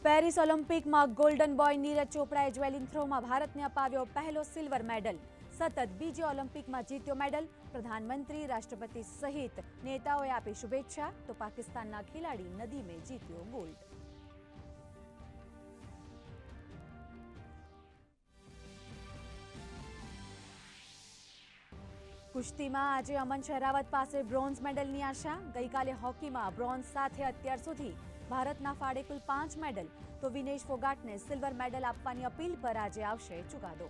Paris ઓલિમ્પિકમાં golden boy Neeraj ચોપડાએ javelin થ્રોમાં ભારતને અપાવ્યો પહેલો સિલ્વર મેડલ. સતત બીજી ઓલિમ્પિકમાં જીત્યો મેડલ. પ્રધાનમંત્રી, રાષ્ટ્રપતિ સહિત નેતાઓએ આપી શુભેચ્છા, તો પાકિસ્તાનના ખેલાડી નદીમે જીત્યો ગોલ્ડ. કુસ્તીમાં આજે અમન શહેરાવત પાસે બ્રોન્ઝ મેડલની આશા. ગઈકાલે હોકીમાં બ્રોન્ઝ સાથે અત્યાર સુધી ભારતના ફાળે કુલ 5 મેડલ, તો વિનેશ ફોગાટને સિલ્વર મેડલ આપવાની અપીલ પર આજે આવશે ચુકાદો.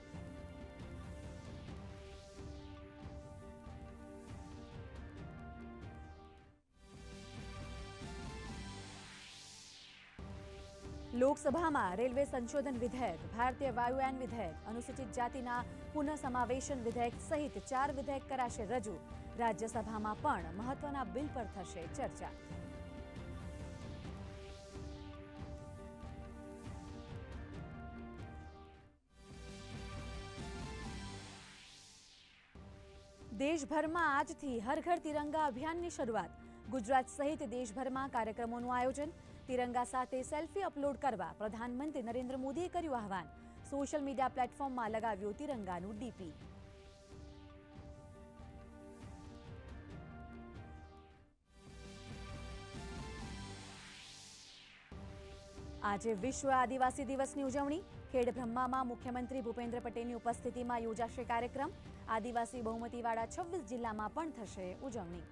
લોકસભામાં રેલવે સંશોધન વિધેયક, ભારતીય વાયુયાન વિધેયક, અનુસૂચિત જાતિના પુનઃસમાવેશન વિધેયક સહિત 4 વિધેયક કરાશે રજૂ. રાજ્યસભામાં પણ મહત્વના બિલ પર થશે ચર્ચા. દેશભરમાં આજથી હર ઘર તિરંગા અભિયાનની શરૂઆત. ગુજરાત સહિત દેશભરમાં કાર્યક્રમોનું આયોજન. તિરંગા સાથે સેલ્ફી અપલોડ કરવા પ્રધાનમંત્રી નરેન્દ્ર મોદીએ કર્યું આહવાન. સોશિયલ મીડિયા પ્લેટફોર્મમાં લગાવ્યું તિરંગાનું ડીપી. આજે વિશ્વ આદિવાસી દિવસની ઉજવણી. ખેડબ્રહ્મામાં મુખ્યમંત્રી ભૂપેન્દ્ર પટેલની ઉપસ્થિતિમાં યોજાશે કાર્યક્રમ. આદિવાસી બહુમતીવાળા 26 જિલ્લામાં પણ થશે ઉજવણી.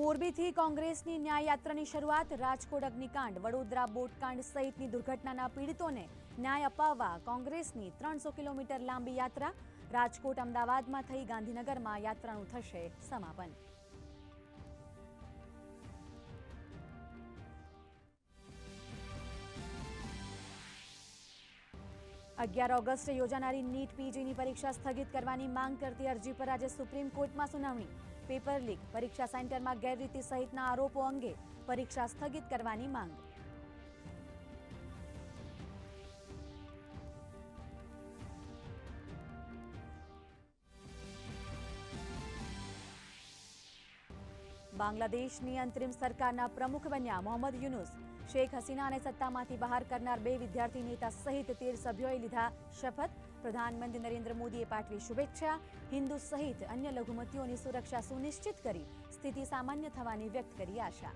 મોરબીથી કોંગ્રેસની ન્યાયયાત્રાની શરૂઆત. રાજકોટ અગ્નિકાંડ, વડોદરા બોટકાંડ સહિતની દુર્ઘટનાના પીડિતોને ન્યાય અપાવવા કોંગ્રેસની 300 કિલોમીટર લાંબી યાત્રા. રાજકોટ અમદાવાદમાં થઈ ગાંધીનગરમાં યાત્રાનું થશે સમાપન. 11 ઓગસ્ટે યોજાનારી નીટ પીજીની પરીક્ષા સ્થગિત કરવાની માંગ કરતી અરજી પર આજે સુપ્રીમ કોર્ટમાં સુનાવણી. પેપર લીક, પરીક્ષા સેન્ટરમાં ગેરરીતિ સહિતના આરોપો અંગે પરીક્ષા સ્થગિત કરવાની માંગ. બાંગ્લાદેશની અંતરિમ સરકારના પ્રમુખ બન્યા મોહમ્મદ યુનુસ. શેખ હસીનાને સત્તામાંથી બહાર કરનાર 2 વિદ્યાર્થી નેતા સહિત 13 સભ્યોએ લીધા શપથ. પ્રધાનમંત્રી નરેન્દ્ર મોદીએ પાઠવી શુભેચ્છા. હિન્દુ સહિત અન્ય લઘુમતીઓની સુરક્ષા સુનિશ્ચિત કરી સ્થિતિ સામાન્ય થવાની વ્યક્ત કરી આશા.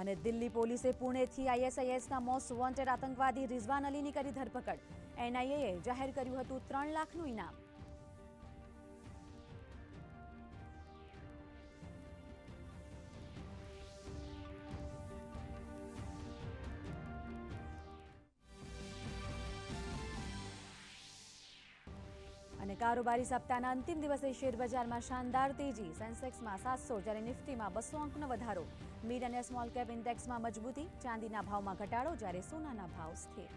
અને દિલ્હી પોલીસે પુણેથી ISISના મોસ્ટ વોન્ટેડ આતંકવાદી રિઝવાન અલીની કરી ધરપકડ. NIAએ જાહેર કર્યું હતું 3 લાખનું ઇનામ. અને કારોબારી સપ્તાહના અંતિમ દિવસે શેરબજારમાં શાનદાર તેજી. સેન્સેક્સમાં 700 જ્યારે નિફ્ટીમાં 200 અંકનો વધારો. મિડ અને સ્મોલ કેપ ઇન્ડેક્સમાં મજબૂતી. ચાંદીના ભાવમાં ઘટાડો જ્યારે સોનાના ભાવ સ્થિર.